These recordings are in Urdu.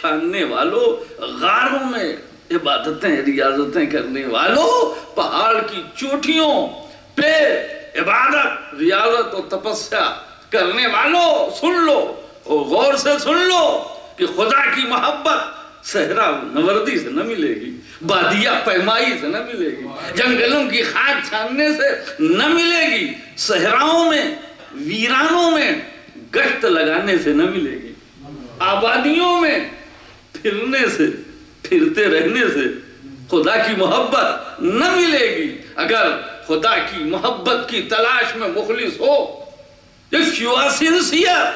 چھاننے والوں، غاروں میں عبادتیں ریاضتیں کرنے والوں، پہاڑ کی چوٹیوں پہ عبادت ریاضت و تپسیا کرنے والوں، سن لو اور غور سے سن لو کہ خدا کی محبت صحرا نوردی سے نہ ملے گی، بادیہ پیمائی سے نہ ملے گی، جنگلوں کی خاک چھاننے سے نہ ملے گی، صحراؤں میں ویرانوں میں گشت لگانے سے نہ ملے گی، آبادیوں میں پھرنے سے پھرتے رہنے سے خدا کی محبت نہ ملے گی۔ اگر خدا کی محبت کی تلاش میں مخلص ہو، if you are sincere،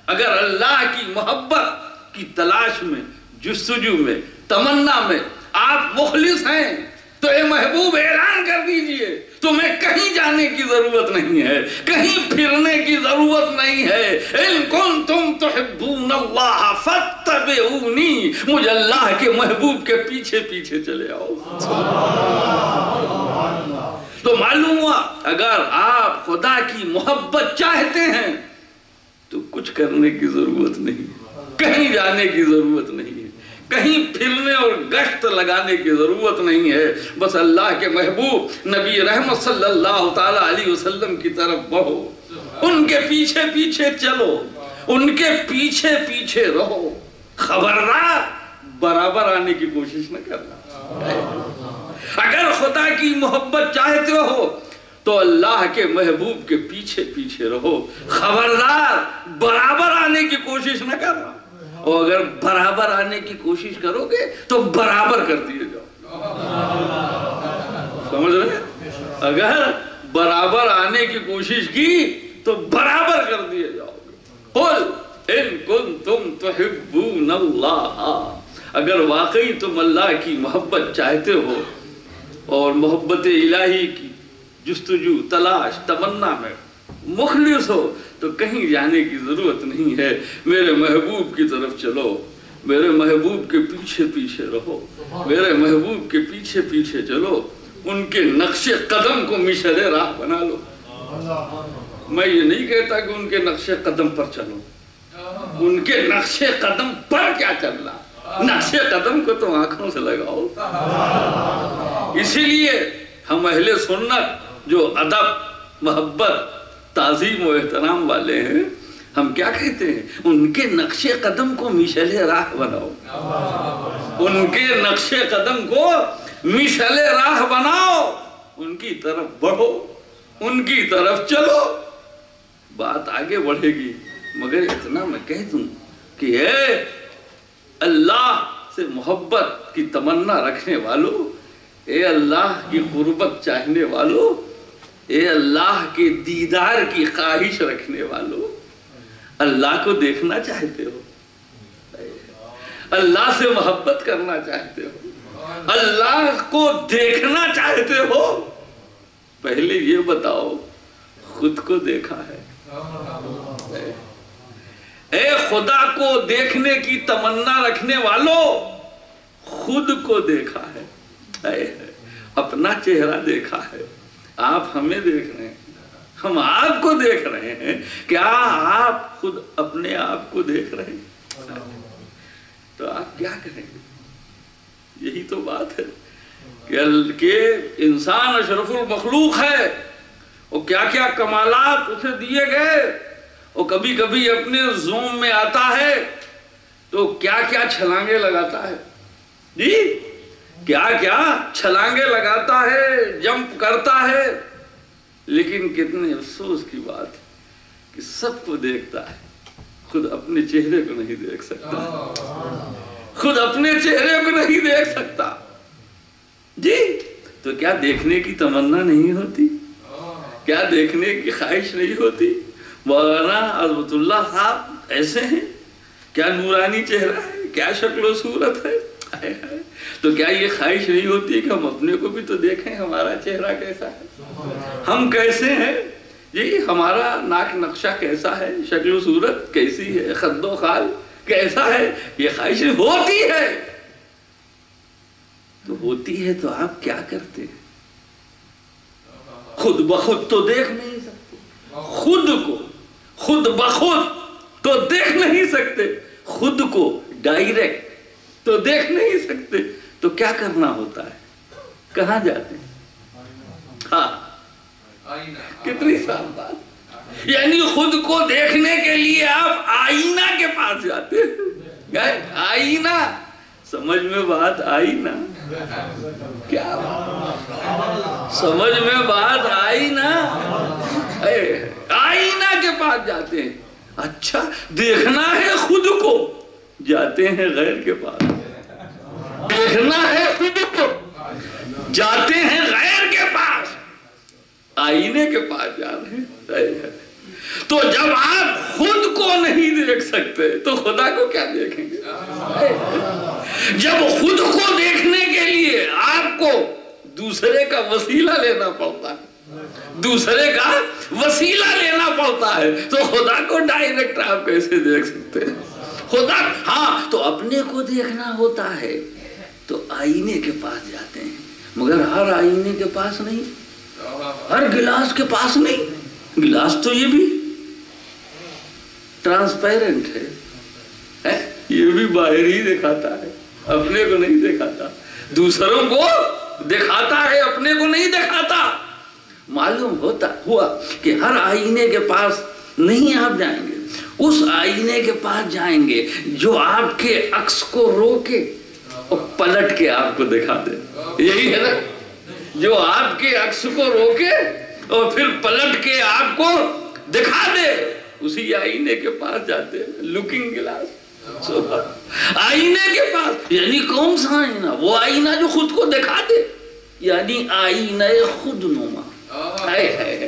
اگر اللہ کی محبت کی تلاش میں، جستجو میں، تمنا میں آپ مخلص ہیں تو اے محبوب اعلان کر دیجئے تمہیں کہیں جانے کی ضرورت نہیں ہے، کہیں پھرنے کی ضرورت نہیں ہے۔ ان کنتم تحبون اللہ فاتبعونی، مجھے اللہ کے محبوب کے پیچھے پیچھے چلے آؤ۔ تو معلوم ہوا اگر آپ خدا کی محبت چاہتے ہیں تو کچھ کرنے کی ضرورت نہیں، کہیں جانے کی ضرورت نہیں ہے، کہیں پھرنے اور گشت لگانے کی ضرورت نہیں ہے، بس اللہ کے محبوب نبی رحمت صلی اللہ تعالیٰ علیہ وسلم کی طرف بڑھو، ان کے پیچھے پیچھے چلو، ان کے پیچھے پیچھے رہو، خبردار برابر آنے کی کوشش نہ کرنا۔ اگر خدا کی محبت چاہتے ہو تو اللہ کے محبوب کے پیچھے پیچھے رہو، خبردار برابر آنے کی کوشش نہ کرنا، اور اگر برابر آنے کی کوشش کرو گے تو برابر کر دیے جاؤ۔ سمجھ رہے ہیں؟ اگر برابر آنے کی کوشش کی تو برابر کر دیے جاؤ گے۔ قُلْ إِن كُنْتُمْ تُحِبُّونَ اللَّهَ، اگر واقعی تم اللہ کی محبت چاہتے ہو اور محبت الہی کی جستجو تلاش تمنا میں مخلص ہو تو کہیں جانے کی ضرورت نہیں ہے، میرے محبوب کی طرف چلو، میرے محبوب کے پیچھے پیچھے رہو، میرے محبوب کے پیچھے پیچھے چلو، ان کے نقش قدم کو مشعل راہ بنا لو۔ میں یہ نہیں کہتا کہ ان کے نقش قدم پر چلو، ان کے نقش قدم پر کیا چلنا، نقش قدم کو تو آنکھوں سے لگاؤ۔ اسی لیے ہم اہل سنت جو ادب محبت تعظیم و احترام والے ہیں، ہم کیا کہتے ہیں؟ ان کے نقش قدم کو مشعل راہ بناؤ، ان کے نقش قدم کو مشعل راہ بناؤ، ان کی طرف بڑھو، ان کی طرف چلو، بات آگے بڑھے گی۔ مگر اتنا میں کہہ دوں کہ اے اللہ سے محبت کی تمنا رکھنے والوں، اے اللہ کی قربت چاہنے والوں، اے اللہ کے دیدار کی خواہش رکھنے والوں، اللہ کو دیکھنا چاہتے ہو، اللہ سے محبت کرنا چاہتے ہو، اللہ کو دیکھنا چاہتے ہو، پہلے یہ بتاؤ خود کو دیکھا ہے؟ اے خدا کو دیکھنے کی تمنا رکھنے والوں، خود کو دیکھا ہے؟ اپنا چہرہ دیکھا ہے؟ آپ ہمیں دیکھ رہے ہیں، ہم آپ کو دیکھ رہے ہیں، کیا آپ خود اپنے آپ کو دیکھ رہے ہیں؟ تو آپ کیا کریں گے؟ یہی تو بات ہے کہ انسان اشرف المخلوق ہے، اور کیا کیا کمالات اسے دیے گئے، اور کبھی کبھی اپنے زوم میں آتا ہے تو کیا کیا چھلانگے لگاتا ہے، جی کیا کیا چھلانگے لگاتا ہے، جمپ کرتا ہے، لیکن کتنے افسوس کی بات ہے کہ سب کو دیکھتا ہے، خود اپنے چہرے کو نہیں دیکھ سکتا، خود اپنے چہرے کو نہیں دیکھ سکتا۔ جی تو کیا دیکھنے کی تمنا نہیں ہوتی؟ کیا دیکھنے کی خواہش نہیں ہوتی؟ مولانا عظمت اللہ صاحب ایسے ہیں، کیا نورانی چہرہ ہے، کیا شکل و صورت ہے، تو کیا یہ خواہش نہیں ہوتی کہ ہم اپنے کو بھی تو دیکھیں ہمارا چہرہ کیسا ہے، ہم کیسے ہیں، جی ہمارا ناک نقشہ کیسا ہے، شکل و صورت کیسی ہے، خد و خال کیسا ہے، یہ خواہش ہوتی ہے۔ تو ہوتی ہے تو آپ کیا کرتے ہیں؟ خود بخود تو دیکھ نہیں سکتے، خود کو خود بخود تو دیکھ نہیں سکتے، خود کو ڈائریکٹ تو دیکھ نہیں سکتے، تو کیا کرنا ہوتا ہے؟ کہاں جاتے ہیں؟ ہاں، کتنی سال بعد، یعنی خود کو دیکھنے کے لیے آپ آئینہ کے پاس جاتے ہیں۔ آئینہ، سمجھ میں بات آئی نا؟ کیا سمجھ میں بات آئی نا؟ آئینہ کے پاس جاتے ہیں۔ اچھا، دیکھنا ہے خود کو، جاتے ہیں غیر کے پاس۔ دیکھنا ہے خود کو، جاتے ہیں غیر کے پاس، آئینے کے پاس جا رہے ہیں۔ تو جب آپ خود کو نہیں دیکھ سکتے تو خدا کو کیا دیکھیں گے؟ جب خود کو دیکھنے کے لیے آپ کو دوسرے کا وسیلہ لینا پڑتا ہے، دوسرے کا وسیلہ لینا پڑتا ہے، تو خدا کو ڈائریکٹ آپ کیسے دیکھ سکتے ہیں؟ خدا، ہاں، تو اپنے کو دیکھنا ہوتا ہے تو آئینے کے پاس جاتے ہیں، مگر ہر آئینے کے پاس نہیں، ہر گلاس کے پاس نہیں۔ گلاس تو یہ بھی ٹرانسپیرنٹ ہے، یہ بھی باہر ہی دکھاتا ہے، اپنے کو نہیں دکھاتا، دوسروں کو دکھاتا ہے، اپنے کو نہیں دکھاتا۔ معلوم ہوا کہ ہر آئینے کے پاس نہیں آپ جائیں گے، اس آئینے کے پاس جائیں گے جو آپ کے عکس کو روکے اور پلٹ کے آپ کو دکھا دے۔ یہی ہے نا، جو آپ کے عکس کو روکے اور پھر پلٹ کے آپ کو دکھا دے، اسی آئینے کے پاس جاتے ہیں۔ لوکنگ گلاس، آئینے کے پاس، یعنی کون سا آئینہ؟ وہ آئینہ جو خود کو دکھا دے، یعنی آئینہ خود نما۔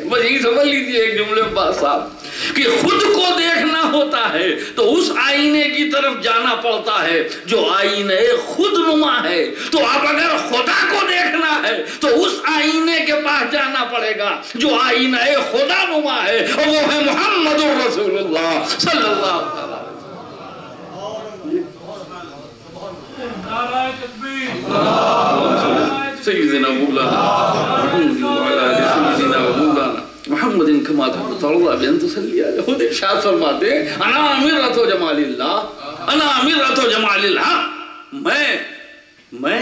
بس یہی سمجھ لیجیے ایک جملے میں بات صاحب، کہ خود کو دیکھنا ہوتا ہے تو اس آئینے کی طرف جانا پڑتا ہے جو آئینہ خود نما ہے۔ تو اب اگر خدا کو دیکھنا ہے تو اس آئینے کے پاس جانا پڑے گا جو آئینہ خدا نما ہے، اور وہ ہے محمد رسول اللہ صلی اللہ علیہ وسلم۔ سیدنا محمد کما ترضى بأن تصلي عليه، خود ارشاد فرماتے ہیں انا امرۃ جمال اللہ، انا امرۃ جمال اللہ، میں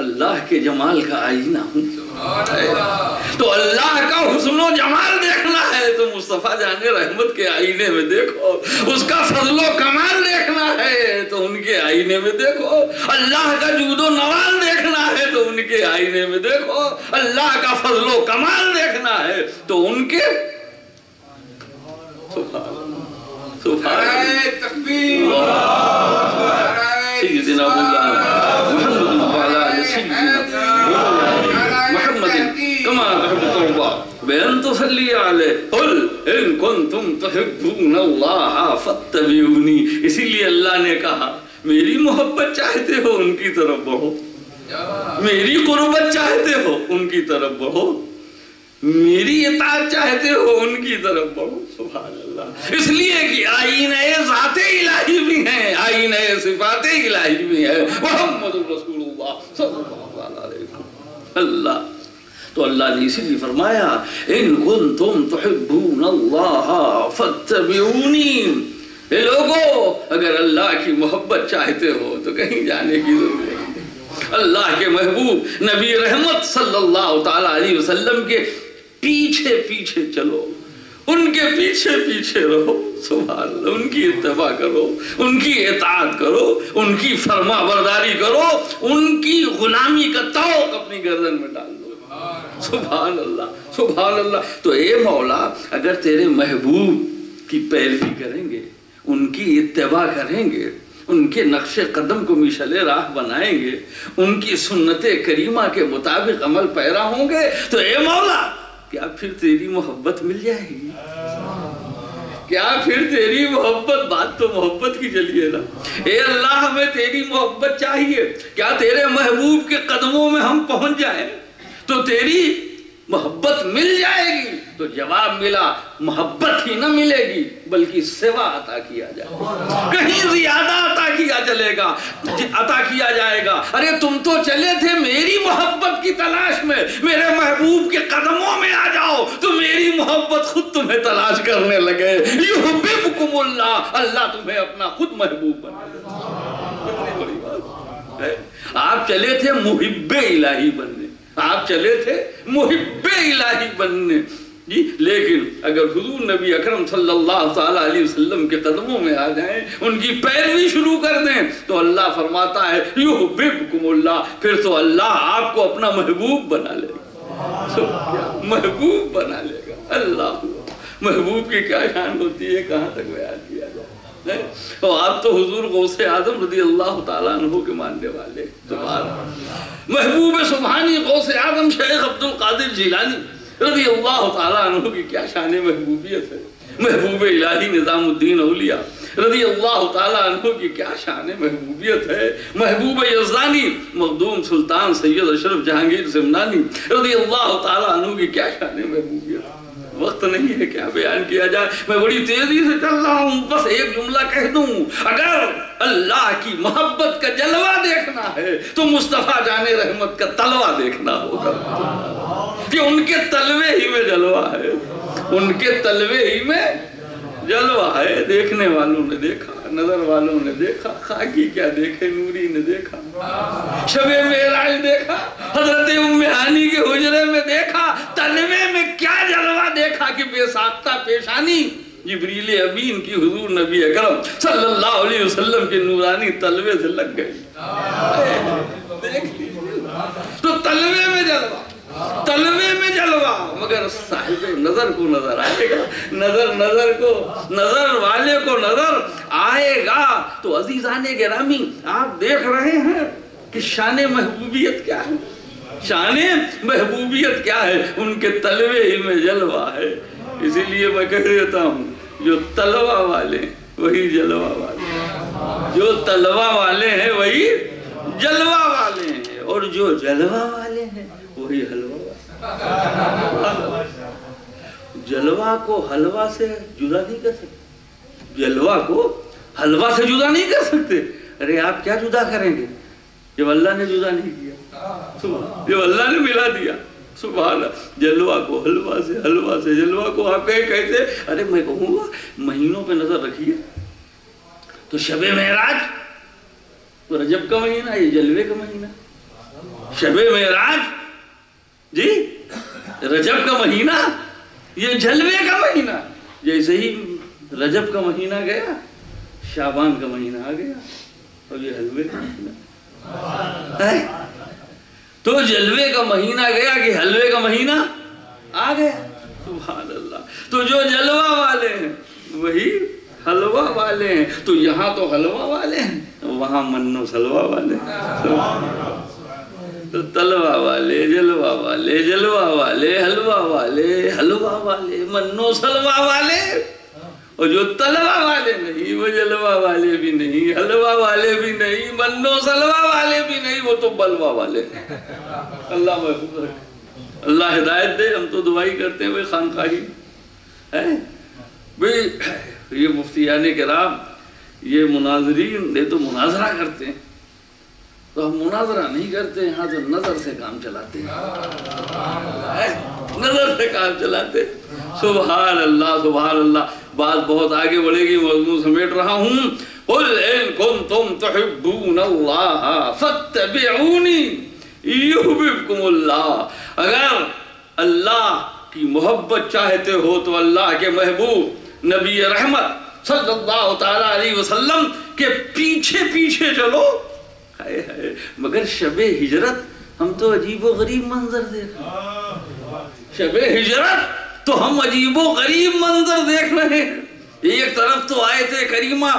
اللہ کے جمال کا آئینہ ہوں۔ تو اللہ کا حسن و جمال دیکھنا ہے تو مصطفیٰ جان رحمت کے آئینے میں دیکھو، اس کا فضل و کمال دیکھنا ہے تو ان کے آئینے میں دیکھو، اللہ کا جود و نوال دیکھنا ہے تو ان کے آئینے میں دیکھو، اللہ کا فضل و کمال دیکھنا ہے تو ان کے سبحان تکبیر سیدنا محمد کما تحب ترضى بأن تصلي عليه قل إن كنتم تحبون الله فاتبعوني۔ اسی لیے اللہ نے کہا میری محبت چاہتے ہو ان کی طرف بڑھو، میری قربت چاہتے ہو ان کی طرف بڑھو، میری اطاعت چاہتے ہو ان کی طرف بڑھو۔ سبحان اللہ، اس لیے کہ آئینہ ذات الہی بھی ہیں، آئینہ صفات الہی بھی ہے، محمد رسول اللہ صلی اللہ علیہ وسلم۔ اللہ تو اللہ نے اسی لیے فرمایا ان کنتم تحبون اللہ فاتبعونی، اے لوگو اگر اللہ کی محبت چاہتے ہو تو کہیں جانے کی ضرورت نہیں، اللہ کے محبوب نبی رحمت صلی اللہ تعالی علیہ وسلم کے پیچھے پیچھے چلو، ان کے پیچھے پیچھے رہو، سبحان اللہ، ان کی اتباع کرو، ان کی اطاعت کرو، ان کی فرما برداری کرو، ان کی غلامی کا طوق اپنی گردن میں ڈال دو۔ سبحان اللہ، سبحان اللہ۔ تو اے مولا اگر تیرے محبوب کی پیروی کریں گے، ان کی اتباع کریں گے، ان کے نقش قدم کو مشعل راہ بنائیں گے، ان کی سنت کریمہ کے مطابق عمل پیرا ہوں گے، تو اے مولا کیا پھر تیری محبت مل جائے گی؟ کیا پھر تیری محبت، بات تو محبت کی چلیے نا، اے اللہ ہمیں تیری محبت چاہیے، کیا تیرے محبوب کے قدموں میں ہم پہنچ جائیں تو تیری محبت مل جائے گی؟ تو جواب ملا محبت ہی نہ ملے گی بلکہ سوا عطا کیا جائے، کہیں زیادہ عطا کیا جائے۔ چلے گا، عطا کیا جائے گا۔ ارے تم تو چلے تھے میری محبت کی تلاش میں، میرے محبوب کے قدموں میں آ جاؤ تو میری محبت خود تمہیں تلاش کرنے لگے۔ یحببکم اللہ، اللہ تمہیں اپنا خود محبوب بنا لے۔ کتنی بڑی بات ہے۔ آپ چلے تھے محب الہی بننے، آپ چلے تھے محب الہی بننے جی، لیکن اگر حضور نبی اکرم صلی اللہ تعالیٰ علیہ وسلم کے قدموں میں آ جائیں، ان کی پیروی شروع کر دیں تو اللہ فرماتا ہے یحببکم اللہ، پھر تو اللہ آپ کو اپنا محبوب بنا لے گا، محبوب بنا لے گا۔ اللہ محبوب کی کیا شان ہوتی ہے، کہاں تک بیان کیا جائے۔ تو آپ تو حضور غوث اعظم رضی اللہ تعالیٰ عنہ کے ماننے والے، محبوب سبحانی غوث اعظم شیخ عبد القادر جیلانی رضی اللہ تعالیٰ عنہ کی کیا شان محبوبیت ہے۔ محبوب الہی نظام الدین اولیاء رضی اللہ تعالیٰ عنہ کی کیا شان محبوبیت ہے۔ محبوب یزدانی مخدوم سلطان سید اشرف جہانگیر سمنانی رضی اللہ تعالیٰ عنہ کی کیا شان محبوبیت ہے۔ وقت نہیں ہے کیا بیان کیا جائے، میں بڑی تیزی سے چل رہا ہوں، بس ایک جملہ کہہ دوں، اگر اللہ کی محبت کا جلوہ دیکھنا ہے تو مصطفیٰ جان رحمت کا تلوہ دیکھنا ہوگا، کہ ان کے تلوے ہی میں جلوہ ہے، ان کے تلوے ہی میں جلوہ ہے۔ دیکھنے والوں نے دیکھا، نظر والوں نے دیکھا، خاکی کیا دیکھے نوری نے دیکھا، شب معراج دیکھا، حضرت ام ہانی کے حجرے میں دیکھا، تلوے میں کیا جلوہ دیکھا کہ بے ساختہ پیشانی جبریل امین کی حضور نبی اکرم صلی اللہ علیہ وسلم کے نورانی تلوے سے لگ گئی۔ تو تلوے میں جلوہ، تلوے میں جلوہ، مگر صاحب نظر کو نظر آئے گا، نظر والے کو نظر آئے گا۔ تو عزیزان گرامی آپ دیکھ رہے ہیں کہ شان محبوبیت کیا ہے، شان محبوبیت کیا ہے، ان کے تلوے ہی میں جلوہ ہے۔ اسی لیے میں کہہ دیتا ہوں جو تلوہ والے وہی جلوہ والے، جو تلوہ والے ہیں وہی جلوہ والے ہیں، اور جو جلوہ والے ہیں وہی حلوہ والے۔ جلوہ کو حلوہ سے جدا نہیں کر سکتے، جلوہ کو حلوہ سے جدا نہیں کر سکتے۔ ارے آپ کیا جدا کریں گے جب اللہ نے جدا نہیں کیا، جب اللہ نے ملا دیا۔ سبحان اللہ، جلوہ کو حلوہ سے، حلوہ سے جلوہ کو آپ کہتے۔ ارے میں کہوں گا مہینوں پہ نظر رکھیے تو شب معراج رجب کا مہینہ، یہ جلوے کا مہینہ، شب معراج جی رجب کا مہینہ، یہ جلوے کا مہینہ۔ جیسے ہی رجب کا مہینہ گیا شعبان کا مہینہ آ گیا، اور یہ حلوے کا مہینہ ہے۔ تو جلوے کا مہینہ گیا کہ حلوے کا مہینہ آ گیا۔ سبحان اللہ، تو جو جلوہ والے ہیں وہی حلوہ والے ہیں۔ تو یہاں تو حلوہ والے ہیں، وہاں من و سلوہ والے ہیں۔ تو تلوہ والے، جلوہ والے، جلوہ والے، حلوہ والے، حلوہ والے، من و سلوہ والے، اور جو تلوہ والے نہیں وہ جلوہ والے بھی نہیں، حلوہ والے بھی نہیں، من و سلوہ والے بھی نہیں، وہ تو بلوہ والے ہیں۔ اللہ محفوظ رکھے، اللہ ہدایت دے۔ ہم تو دعائی کرتے ہیں بھئی خانقاہی ہے بھئی، یہ مفتیان کرام، یہ مناظرین، یہ تو مناظرہ کرتے ہیں، تو ہم مناظرہ نہیں کرتے، یہاں تو نظر سے کام چلاتے ہیں، نظر سے کام چلاتے۔ سبحان اللہ، سبحان اللہ۔ بات بہت آگے بڑھے گی، موضوع سمیٹ رہا ہوں۔ قُلْ إِن كُنْتُمْ تُحِبُّونَ اللَّهَ فَاتَّبِعُونِي يُحْبِبْكُمُ اللَّهُ۔ اگر اللہ کی محبت چاہتے ہو تو اللہ کے محبوب نبی رحمت صلی اللہ تعالیٰ علیہ وسلم کے پیچھے پیچھے چلو۔ مگر شب ہجرت ہم تو عجیب و غریب منظر دیکھ رہے ہیں، شب ہجرت تو ہم عجیب و غریب منظر دیکھ رہے ہیں۔ ایک طرف تو آیت کریمہ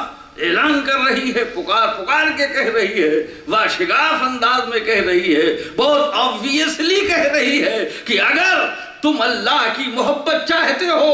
اعلان کر رہی ہے، پکار پکار کے کہہ رہی ہے، واشگاف انداز میں کہہ رہی ہے، بہت آبویسلی کہہ رہی ہے کہ اگر تم اللہ کی محبت چاہتے ہو